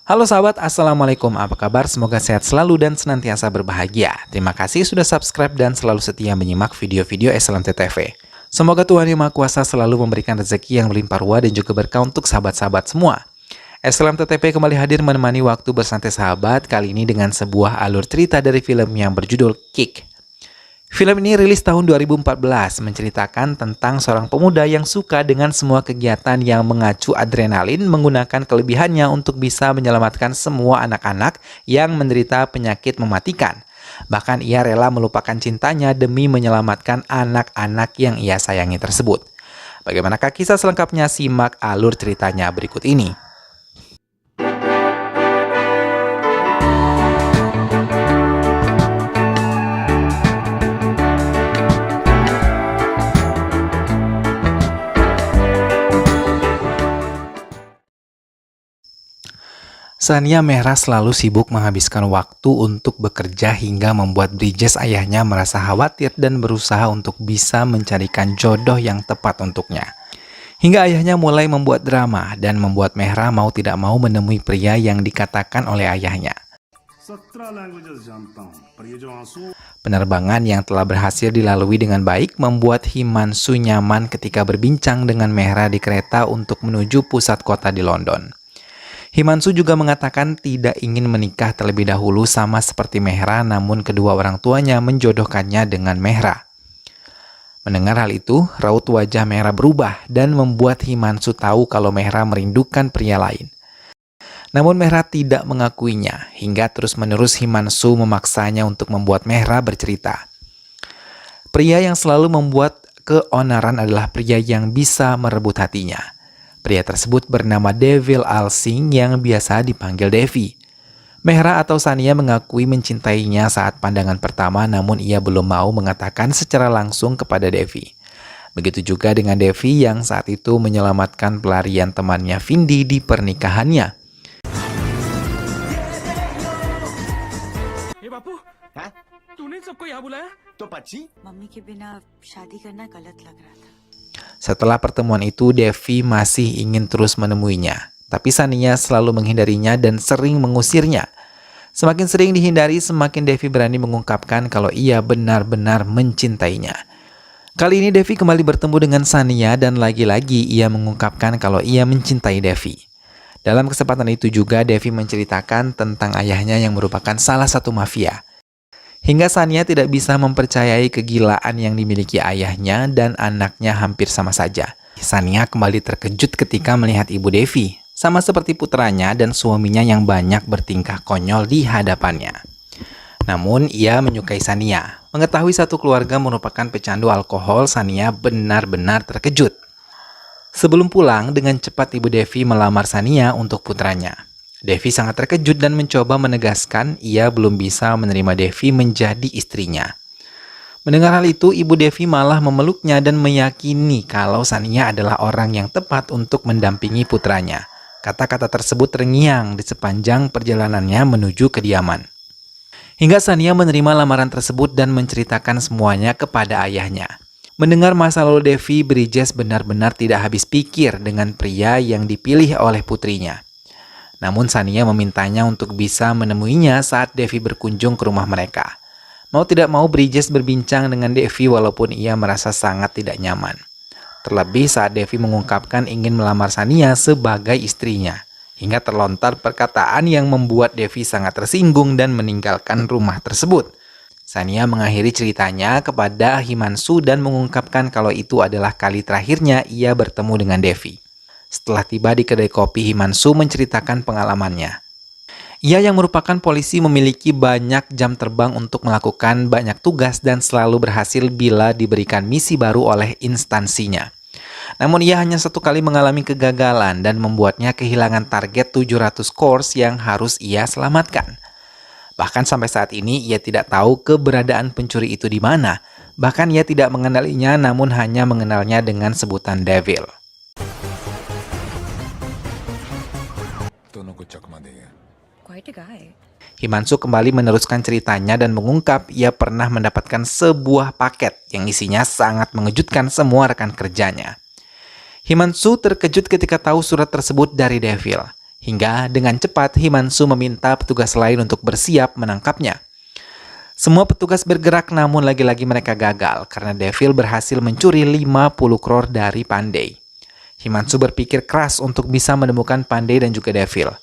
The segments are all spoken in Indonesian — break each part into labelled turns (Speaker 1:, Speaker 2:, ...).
Speaker 1: Halo sahabat, Assalamualaikum. Apa kabar? Semoga sehat selalu dan senantiasa berbahagia. Terima kasih sudah subscribe dan selalu setia menyimak video-video SLMT TV. Semoga Tuhan Yang Maha Kuasa selalu memberikan rezeki yang berlimpah ruah dan juga berkah untuk sahabat-sahabat semua. SLMT TV kembali hadir menemani waktu bersantai sahabat, kali ini dengan sebuah alur cerita dari film yang berjudul Kick. Film ini rilis tahun 2014, menceritakan tentang seorang pemuda yang suka dengan semua kegiatan yang mengacu adrenalin menggunakan kelebihannya untuk bisa menyelamatkan semua anak-anak yang menderita penyakit mematikan. Bahkan ia rela melupakan cintanya demi menyelamatkan anak-anak yang ia sayangi tersebut. Bagaimanakah kisah selengkapnya? Simak alur ceritanya berikut ini. Sania Mehra selalu sibuk menghabiskan waktu untuk bekerja hingga membuat Brijes ayahnya merasa khawatir dan berusaha untuk bisa mencarikan jodoh yang tepat untuknya. Hingga ayahnya mulai membuat drama dan membuat Mehra mau tidak mau menemui pria yang dikatakan oleh ayahnya. Penerbangan yang telah berhasil dilalui dengan baik membuat Himanshu nyaman ketika berbincang dengan Mehra di kereta untuk menuju pusat kota di London. Himanshu juga mengatakan tidak ingin menikah terlebih dahulu sama seperti Mehra, namun kedua orang tuanya menjodohkannya dengan Mehra. Mendengar hal itu, raut wajah Mehra berubah dan membuat Himanshu tahu kalau Mehra merindukan pria lain. Namun Mehra tidak mengakuinya, hingga terus-menerus Himanshu memaksanya untuk membuat Mehra bercerita. Pria yang selalu membuat keonaran adalah pria yang bisa merebut hatinya. Pria tersebut bernama Devil Al Singh yang biasa dipanggil Devi. Mehra atau Sania mengakui mencintainya saat pandangan pertama, namun ia belum mau mengatakan secara langsung kepada Devi. Begitu juga dengan Devi yang saat itu menyelamatkan pelarian temannya Vindi di pernikahannya.
Speaker 2: Hey bapu, तूने सबको यहाँ बुलाया?
Speaker 3: तो बच्ची
Speaker 4: मम्मी के बिना शादी करना गलत लग रहा था।
Speaker 1: Setelah pertemuan itu, Devi masih ingin terus menemuinya. Tapi Sania selalu menghindarinya dan sering mengusirnya. Semakin sering dihindari, semakin Devi berani mengungkapkan kalau ia benar-benar mencintainya. Kali ini Devi kembali bertemu dengan Sania dan lagi-lagi ia mengungkapkan kalau ia mencintai Devi. Dalam kesempatan itu juga Devi menceritakan tentang ayahnya yang merupakan salah satu mafia. Hingga Sania tidak bisa mempercayai kegilaan yang dimiliki ayahnya dan anaknya hampir sama saja. Sania kembali terkejut ketika melihat ibu Devi, sama seperti putranya dan suaminya yang banyak bertingkah konyol di hadapannya. Namun ia menyukai Sania. Mengetahui satu keluarga merupakan pecandu alkohol, Sania benar-benar terkejut. Sebelum pulang, dengan cepat ibu Devi melamar Sania untuk putranya. Devi sangat terkejut dan mencoba menegaskan ia belum bisa menerima Devi menjadi istrinya. Mendengar hal itu, ibu Devi malah memeluknya dan meyakini kalau Sania adalah orang yang tepat untuk mendampingi putranya. Kata-kata tersebut terngiang di sepanjang perjalanannya menuju kediaman. Hingga Sania menerima lamaran tersebut dan menceritakan semuanya kepada ayahnya. Mendengar masa lalu Devi, Brijes benar-benar tidak habis pikir dengan pria yang dipilih oleh putrinya. Namun Sania memintanya untuk bisa menemuinya saat Devi berkunjung ke rumah mereka. Mau tidak mau Brijes berbincang dengan Devi walaupun ia merasa sangat tidak nyaman. Terlebih saat Devi mengungkapkan ingin melamar Sania sebagai istrinya. Hingga terlontar perkataan yang membuat Devi sangat tersinggung dan meninggalkan rumah tersebut. Sania mengakhiri ceritanya kepada Himanshu dan mengungkapkan kalau itu adalah kali terakhirnya ia bertemu dengan Devi. Setelah tiba di kedai kopi, Himanshu menceritakan pengalamannya. Ia yang merupakan polisi memiliki banyak jam terbang untuk melakukan banyak tugas dan selalu berhasil bila diberikan misi baru oleh instansinya. Namun ia hanya satu kali mengalami kegagalan dan membuatnya kehilangan target 700 course yang harus ia selamatkan. Bahkan sampai saat ini ia tidak tahu keberadaan pencuri itu di mana. Bahkan ia tidak mengenalinya namun hanya mengenalnya dengan sebutan Devil.
Speaker 4: Quite a guy.
Speaker 1: Himanshu kembali meneruskan ceritanya dan mengungkap ia pernah mendapatkan sebuah paket yang isinya sangat mengejutkan semua rekan kerjanya. Himanshu terkejut ketika tahu surat tersebut dari Devil. Hingga dengan cepat Himansu meminta petugas lain untuk bersiap menangkapnya. Semua petugas bergerak namun lagi-lagi mereka gagal karena Devil berhasil mencuri 50 crore dari Pandey. Himansu berpikir keras untuk bisa menemukan Pandey dan juga Devil.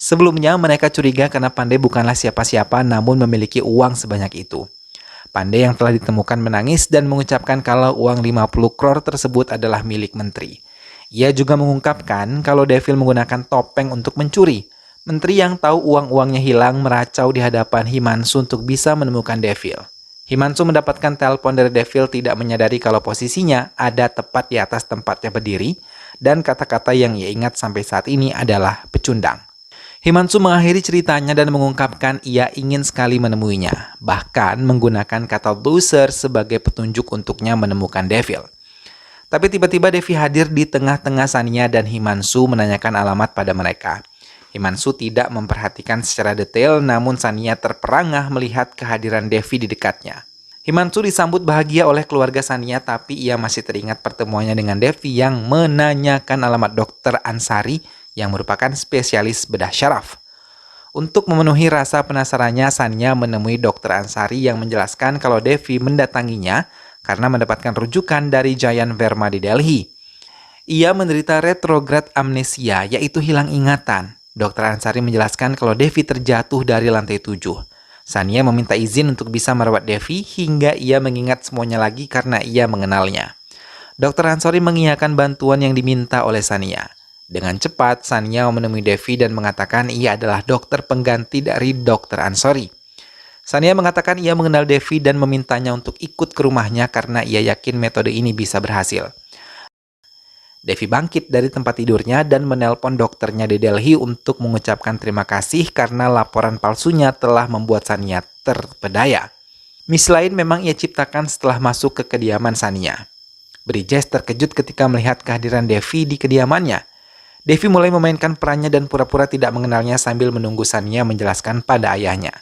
Speaker 1: Sebelumnya mereka curiga karena Pandey bukanlah siapa-siapa namun memiliki uang sebanyak itu. Pandey yang telah ditemukan menangis dan mengucapkan kalau uang 50 crore tersebut adalah milik menteri. Ia juga mengungkapkan kalau Devil menggunakan topeng untuk mencuri. Menteri yang tahu uang-uangnya hilang meracau di hadapan Himansu untuk bisa menemukan Devil. Himansu mendapatkan telepon dari Devil tidak menyadari kalau posisinya ada tepat di atas tempatnya berdiri dan kata-kata yang ia ingat sampai saat ini adalah pecundang. Himansu mengakhiri ceritanya dan mengungkapkan ia ingin sekali menemuinya, bahkan menggunakan kata loser sebagai petunjuk untuknya menemukan Devil. Tapi tiba-tiba Devi hadir di tengah-tengah Sania dan Himansu menanyakan alamat pada mereka. Himansu tidak memperhatikan secara detail, namun Sania terperangah melihat kehadiran Devi di dekatnya. Himansu disambut bahagia oleh keluarga Sania, tapi ia masih teringat pertemuannya dengan Devi yang menanyakan alamat Dr. Ansari yang merupakan spesialis bedah syaraf. Untuk memenuhi rasa penasarannya, Sania menemui Dr. Ansari yang menjelaskan kalau Devi mendatanginya karena mendapatkan rujukan dari Giant Verma di Delhi. Ia menderita retrograd amnesia, yaitu hilang ingatan. Dr. Ansari menjelaskan kalau Devi terjatuh dari lantai 7. Sania meminta izin untuk bisa merawat Devi hingga ia mengingat semuanya lagi karena ia mengenalnya. Dr. Ansari mengiyakan bantuan yang diminta oleh Sania. Dengan cepat, Sania menemui Devi dan mengatakan ia adalah dokter pengganti dari Dr. Ansari. Sania mengatakan ia mengenal Devi dan memintanya untuk ikut ke rumahnya karena ia yakin metode ini bisa berhasil. Devi bangkit dari tempat tidurnya dan menelpon dokternya di Delhi untuk mengucapkan terima kasih karena laporan palsunya telah membuat Sania terpedaya. Miss lain memang ia ciptakan setelah masuk ke kediaman Sania. Bridges terkejut ketika melihat kehadiran Devi di kediamannya. Devi mulai memainkan perannya dan pura-pura tidak mengenalnya sambil menunggu Sania menjelaskan pada ayahnya.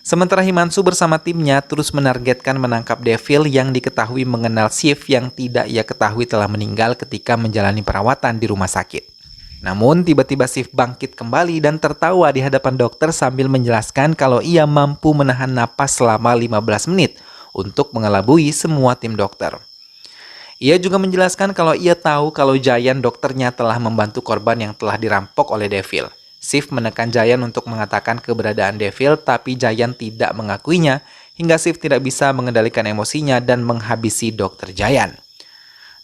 Speaker 1: Sementara Himansu bersama timnya terus menargetkan menangkap Devil yang diketahui mengenal Shiv yang tidak ia ketahui telah meninggal ketika menjalani perawatan di rumah sakit. Namun tiba-tiba Shiv bangkit kembali dan tertawa di hadapan dokter sambil menjelaskan kalau ia mampu menahan napas selama 15 menit untuk mengelabui semua tim dokter. Ia juga menjelaskan kalau ia tahu kalau Giant dokternya telah membantu korban yang telah dirampok oleh Devil. Shiv menekan Giant untuk mengatakan keberadaan Devil, tapi Giant tidak mengakuinya hingga Shiv tidak bisa mengendalikan emosinya dan menghabisi Dr. Giant.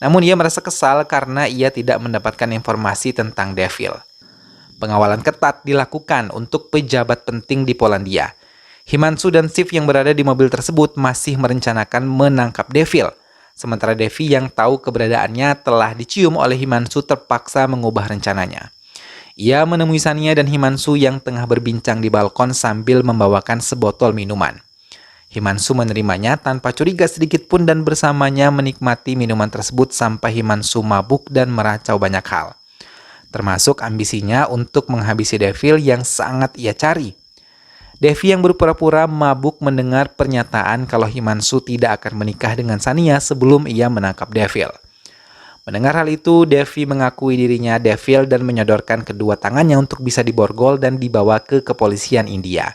Speaker 1: Namun ia merasa kesal karena ia tidak mendapatkan informasi tentang Devil. Pengawalan ketat dilakukan untuk pejabat penting di Polandia. Himansu dan Shiv yang berada di mobil tersebut masih merencanakan menangkap Devil. Sementara Devi yang tahu keberadaannya telah dicium oleh Himansu terpaksa mengubah rencananya. Ia menemui Sania dan Himansu yang tengah berbincang di balkon sambil membawakan sebotol minuman. Himansu menerimanya tanpa curiga sedikit pun dan bersamanya menikmati minuman tersebut sampai Himansu mabuk dan meracau banyak hal. Termasuk ambisinya untuk menghabisi Devil yang sangat ia cari. Devi yang berpura-pura mabuk mendengar pernyataan kalau Himansu tidak akan menikah dengan Sania sebelum ia menangkap Devil. Mendengar hal itu, Devi mengakui dirinya Devil dan menyodorkan kedua tangannya untuk bisa diborgol dan dibawa ke kepolisian India.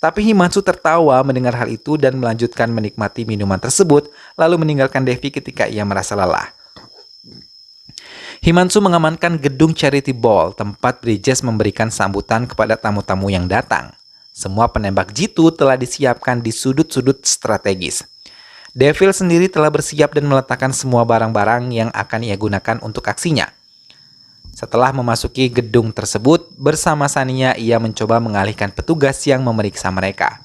Speaker 1: Tapi Himansu tertawa mendengar hal itu dan melanjutkan menikmati minuman tersebut, lalu meninggalkan Devi ketika ia merasa lelah. Himansu mengamankan gedung Charity Ball, tempat Bridges memberikan sambutan kepada tamu-tamu yang datang. Semua penembak jitu telah disiapkan di sudut-sudut strategis. Devil sendiri telah bersiap dan meletakkan semua barang-barang yang akan ia gunakan untuk aksinya. Setelah memasuki gedung tersebut, bersama Sania ia mencoba mengalihkan petugas yang memeriksa mereka.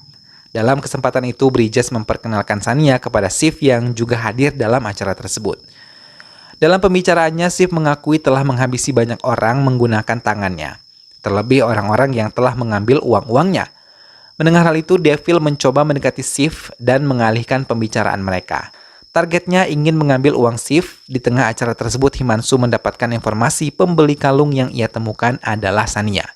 Speaker 1: Dalam kesempatan itu, Bridges memperkenalkan Sania kepada Shiv yang juga hadir dalam acara tersebut. Dalam pembicaraannya, Shiv mengakui telah menghabisi banyak orang menggunakan tangannya, terlebih orang-orang yang telah mengambil uang-uangnya. Mendengar hal itu, Devil mencoba mendekati Shiv dan mengalihkan pembicaraan mereka. Targetnya ingin mengambil uang Shiv. Di tengah acara tersebut, Himansu mendapatkan informasi pembeli kalung yang ia temukan adalah Sania.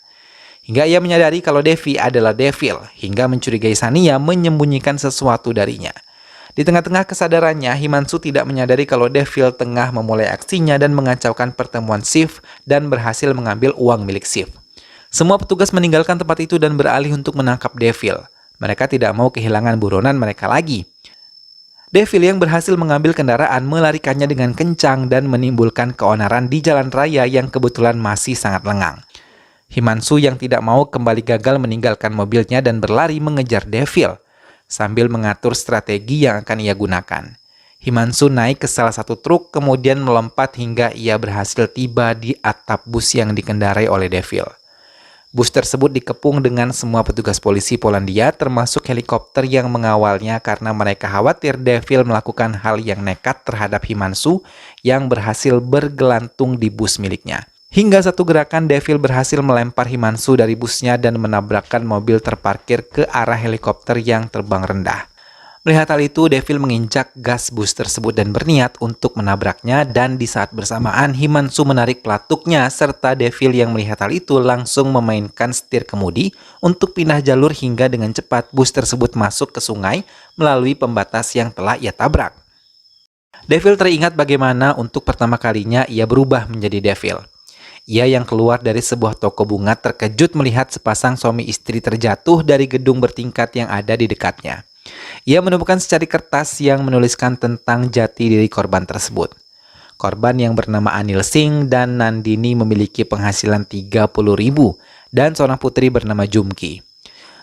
Speaker 1: Hingga ia menyadari kalau Devi adalah Devil, hingga mencurigai Sania menyembunyikan sesuatu darinya. Di tengah-tengah kesadarannya, Himansu tidak menyadari kalau Devil tengah memulai aksinya dan mengacaukan pertemuan Shiv dan berhasil mengambil uang milik Shiv. Semua petugas meninggalkan tempat itu dan beralih untuk menangkap Devil. Mereka tidak mau kehilangan buronan mereka lagi. Devil yang berhasil mengambil kendaraan melarikannya dengan kencang dan menimbulkan keonaran di jalan raya yang kebetulan masih sangat lengang. Himanshu yang tidak mau kembali gagal meninggalkan mobilnya dan berlari mengejar Devil sambil mengatur strategi yang akan ia gunakan. Himanshu naik ke salah satu truk kemudian melompat hingga ia berhasil tiba di atap bus yang dikendarai oleh Devil. Bus tersebut dikepung dengan semua petugas polisi Polandia termasuk helikopter yang mengawalnya karena mereka khawatir Devil melakukan hal yang nekat terhadap Himanshu yang berhasil bergelantung di bus miliknya. Hingga satu gerakan Devil berhasil melempar Himanshu dari busnya dan menabrakkan mobil terparkir ke arah helikopter yang terbang rendah. Melihat hal itu, Devil menginjak gas bus tersebut dan berniat untuk menabraknya dan di saat bersamaan Himanshu menarik pelatuknya serta Devil yang melihat hal itu langsung memainkan setir kemudi untuk pindah jalur hingga dengan cepat bus tersebut masuk ke sungai melalui pembatas yang telah ia tabrak. Devil teringat bagaimana untuk pertama kalinya ia berubah menjadi Devil. Ia yang keluar dari sebuah toko bunga terkejut melihat sepasang suami istri terjatuh dari gedung bertingkat yang ada di dekatnya. Ia menemukan secari kertas yang menuliskan tentang jati diri korban tersebut. Korban yang bernama Anil Singh dan Nandini memiliki penghasilan 30.000 dan seorang putri bernama Jumki.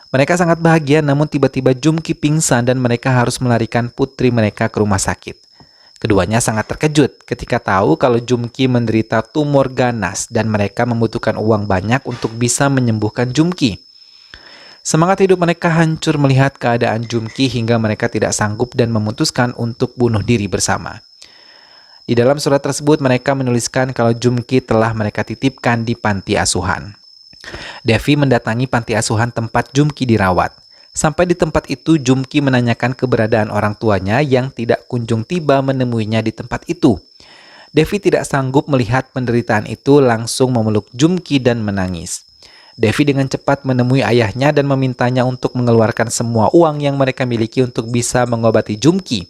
Speaker 1: Mereka sangat bahagia namun tiba-tiba Jumki pingsan dan mereka harus melarikan putri mereka ke rumah sakit. Keduanya sangat terkejut ketika tahu kalau Jumki menderita tumor ganas dan mereka membutuhkan uang banyak untuk bisa menyembuhkan Jumki. Semangat hidup mereka hancur melihat keadaan Jumki hingga mereka tidak sanggup dan memutuskan untuk bunuh diri bersama. Di dalam surat tersebut mereka menuliskan kalau Jumki telah mereka titipkan di panti asuhan. Devi mendatangi panti asuhan tempat Jumki dirawat. Sampai di tempat itu Jumki menanyakan keberadaan orang tuanya yang tidak kunjung tiba menemuinya di tempat itu. Devi tidak sanggup melihat penderitaan itu langsung memeluk Jumki dan menangis. Devi dengan cepat menemui ayahnya dan memintanya untuk mengeluarkan semua uang yang mereka miliki untuk bisa mengobati Jumki.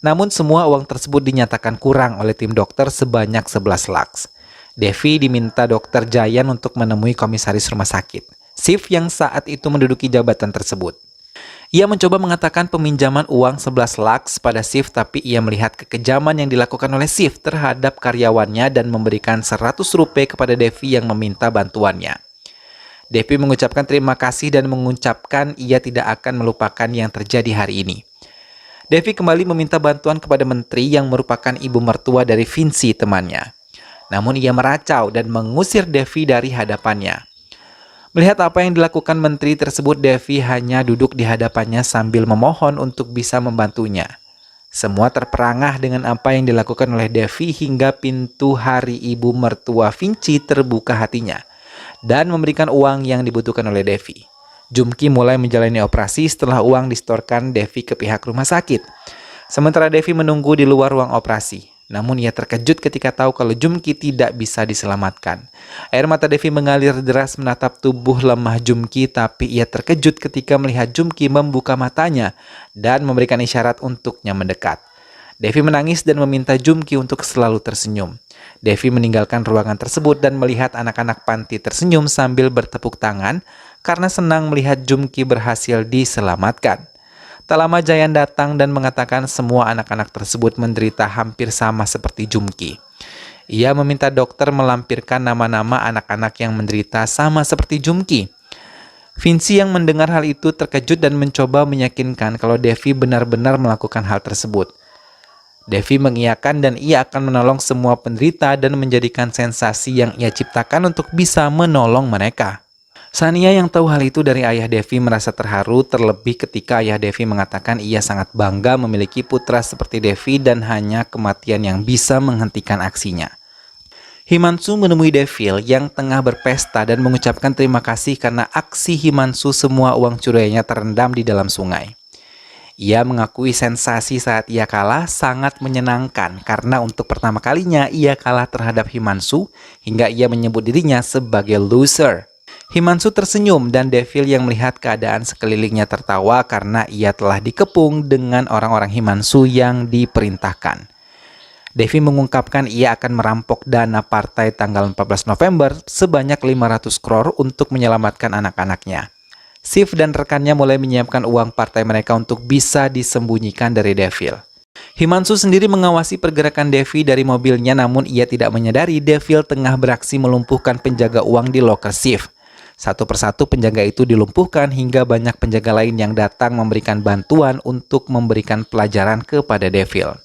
Speaker 1: Namun semua uang tersebut dinyatakan kurang oleh tim dokter sebanyak 11 lakhs. Devi diminta dokter Jayan untuk menemui komisaris rumah sakit, Shiv yang saat itu menduduki jabatan tersebut. Ia mencoba mengatakan peminjaman uang 11 lakhs pada Shiv tapi ia melihat kekejaman yang dilakukan oleh Shiv terhadap karyawannya dan memberikan 100 rupiah kepada Devi yang meminta bantuannya. Devi mengucapkan terima kasih dan mengucapkan ia tidak akan melupakan yang terjadi hari ini. Devi kembali meminta bantuan kepada menteri yang merupakan ibu mertua dari Vinci temannya. Namun ia meracau dan mengusir Devi dari hadapannya. Melihat apa yang dilakukan menteri tersebut, Devi hanya duduk di hadapannya sambil memohon untuk bisa membantunya. Semua terperangah dengan apa yang dilakukan oleh Devi hingga pintu hari ibu mertua Vinci terbuka hatinya dan memberikan uang yang dibutuhkan oleh Devi. Jumki mulai menjalani operasi setelah uang disetorkan Devi ke pihak rumah sakit. Sementara Devi menunggu di luar ruang operasi. Namun ia terkejut ketika tahu kalau Jumki tidak bisa diselamatkan. Air mata Devi mengalir deras menatap tubuh lemah Jumki, tapi ia terkejut ketika melihat Jumki membuka matanya dan memberikan isyarat untuknya mendekat. Devi menangis dan meminta Jumki untuk selalu tersenyum. Devi meninggalkan ruangan tersebut dan melihat anak-anak panti tersenyum sambil bertepuk tangan karena senang melihat Jumki berhasil diselamatkan. Tak lama Jayan datang dan mengatakan semua anak-anak tersebut menderita hampir sama seperti Jumki. Ia meminta dokter melampirkan nama-nama anak-anak yang menderita sama seperti Jumki. Vinci yang mendengar hal itu terkejut dan mencoba meyakinkan kalau Devi benar-benar melakukan hal tersebut. Devi mengiyakan dan ia akan menolong semua penderita dan menjadikan sensasi yang ia ciptakan untuk bisa menolong mereka. Sania yang tahu hal itu dari ayah Devi merasa terharu terlebih ketika ayah Devi mengatakan ia sangat bangga memiliki putra seperti Devi dan hanya kematian yang bisa menghentikan aksinya. Himanshu menemui Devil yang tengah berpesta dan mengucapkan terima kasih karena aksi Himanshu semua uang curiannya terendam di dalam sungai. Ia mengakui sensasi saat ia kalah sangat menyenangkan karena untuk pertama kalinya ia kalah terhadap Himanshu hingga ia menyebut dirinya sebagai loser. Himanshu tersenyum dan Devil yang melihat keadaan sekelilingnya tertawa karena ia telah dikepung dengan orang-orang Himanshu yang diperintahkan. Devi mengungkapkan ia akan merampok dana partai tanggal 14 November sebanyak 500 crore untuk menyelamatkan anak-anaknya. Shiv dan rekannya mulai menyiapkan uang partai mereka untuk bisa disembunyikan dari Devil. Himanshu sendiri mengawasi pergerakan Devi dari mobilnya, namun ia tidak menyadari Devil tengah beraksi melumpuhkan penjaga uang di loker Shiv. Satu persatu penjaga itu dilumpuhkan hingga banyak penjaga lain yang datang memberikan bantuan untuk memberikan pelajaran kepada Devil.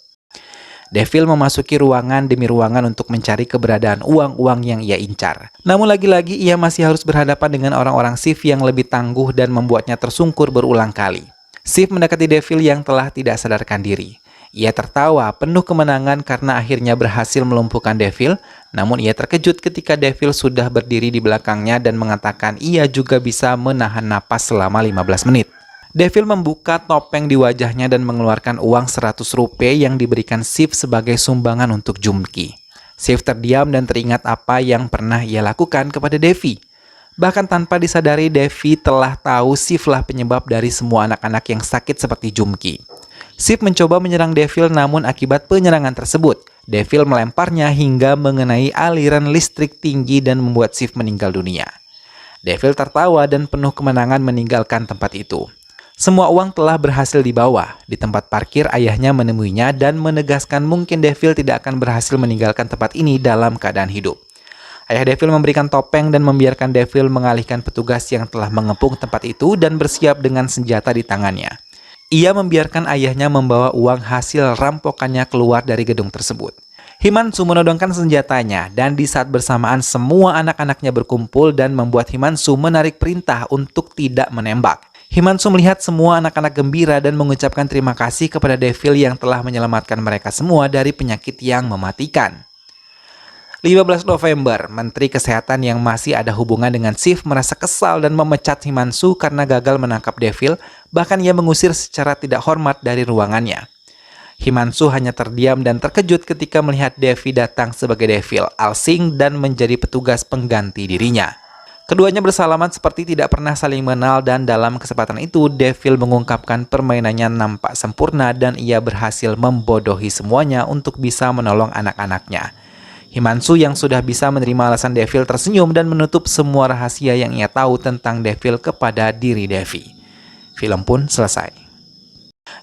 Speaker 1: Devil memasuki ruangan demi ruangan untuk mencari keberadaan uang-uang yang ia incar. Namun lagi-lagi ia masih harus berhadapan dengan orang-orang Shiv yang lebih tangguh dan membuatnya tersungkur berulang kali. Shiv mendekati Devil yang telah tidak sadarkan diri. Ia tertawa penuh kemenangan karena akhirnya berhasil melumpuhkan Devil, namun ia terkejut ketika Devil sudah berdiri di belakangnya dan mengatakan ia juga bisa menahan napas selama 15 menit. Devil membuka topeng di wajahnya dan mengeluarkan uang 100 rupiah yang diberikan Shiv sebagai sumbangan untuk Jumki. Shiv terdiam dan teringat apa yang pernah ia lakukan kepada Devi. Bahkan tanpa disadari, Devi telah tahu Shiv lah penyebab dari semua anak-anak yang sakit seperti Jumki. Shiv mencoba menyerang Devil, namun akibat penyerangan tersebut, Devil melemparnya hingga mengenai aliran listrik tinggi dan membuat Shiv meninggal dunia. Devil tertawa dan penuh kemenangan meninggalkan tempat itu. Semua uang telah berhasil dibawa. Di tempat parkir, ayahnya menemuinya dan menegaskan mungkin Devil tidak akan berhasil meninggalkan tempat ini dalam keadaan hidup. Ayah Devil memberikan topeng dan membiarkan Devil mengalihkan petugas yang telah mengepung tempat itu dan bersiap dengan senjata di tangannya. Ia membiarkan ayahnya membawa uang hasil rampokannya keluar dari gedung tersebut. Himanshu menodongkan senjatanya dan di saat bersamaan semua anak-anaknya berkumpul dan membuat Himanshu menarik perintah untuk tidak menembak. Himanshu melihat semua anak-anak gembira dan mengucapkan terima kasih kepada Devil yang telah menyelamatkan mereka semua dari penyakit yang mematikan. 15 November, Menteri Kesehatan yang masih ada hubungan dengan Shiv merasa kesal dan memecat Himanshu karena gagal menangkap Devil, bahkan ia mengusir secara tidak hormat dari ruangannya. Himanshu hanya terdiam dan terkejut ketika melihat Devi datang sebagai Devil Alsing dan menjadi petugas pengganti dirinya. Keduanya bersalaman seperti tidak pernah saling mengenal dan dalam kesempatan itu Devil mengungkapkan permainannya nampak sempurna dan ia berhasil membodohi semuanya untuk bisa menolong anak-anaknya. Himanshu yang sudah bisa menerima alasan Devil tersenyum dan menutup semua rahasia yang ia tahu tentang Devil kepada diri Devi. Film pun selesai.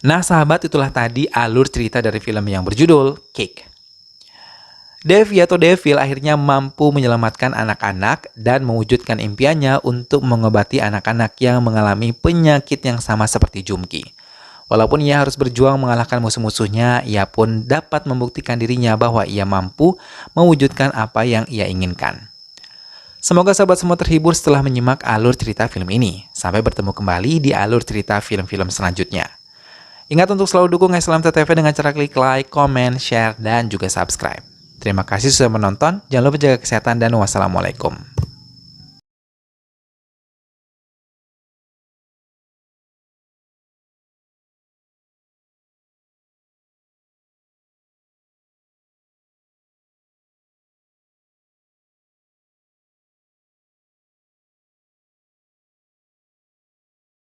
Speaker 1: Nah sahabat, itulah tadi alur cerita dari film yang berjudul Kick. Devi atau Devil akhirnya mampu menyelamatkan anak-anak dan mewujudkan impiannya untuk mengobati anak-anak yang mengalami penyakit yang sama seperti Jumki. Walaupun ia harus berjuang mengalahkan musuh-musuhnya, ia pun dapat membuktikan dirinya bahwa ia mampu mewujudkan apa yang ia inginkan. Semoga sahabat semua terhibur setelah menyimak alur cerita film ini. Sampai bertemu kembali di alur cerita film-film selanjutnya. Ingat untuk selalu dukung Islam TV dengan cara klik like, comment, share, dan juga subscribe. Terima kasih sudah menonton, jangan lupa jaga kesehatan dan wassalamualaikum.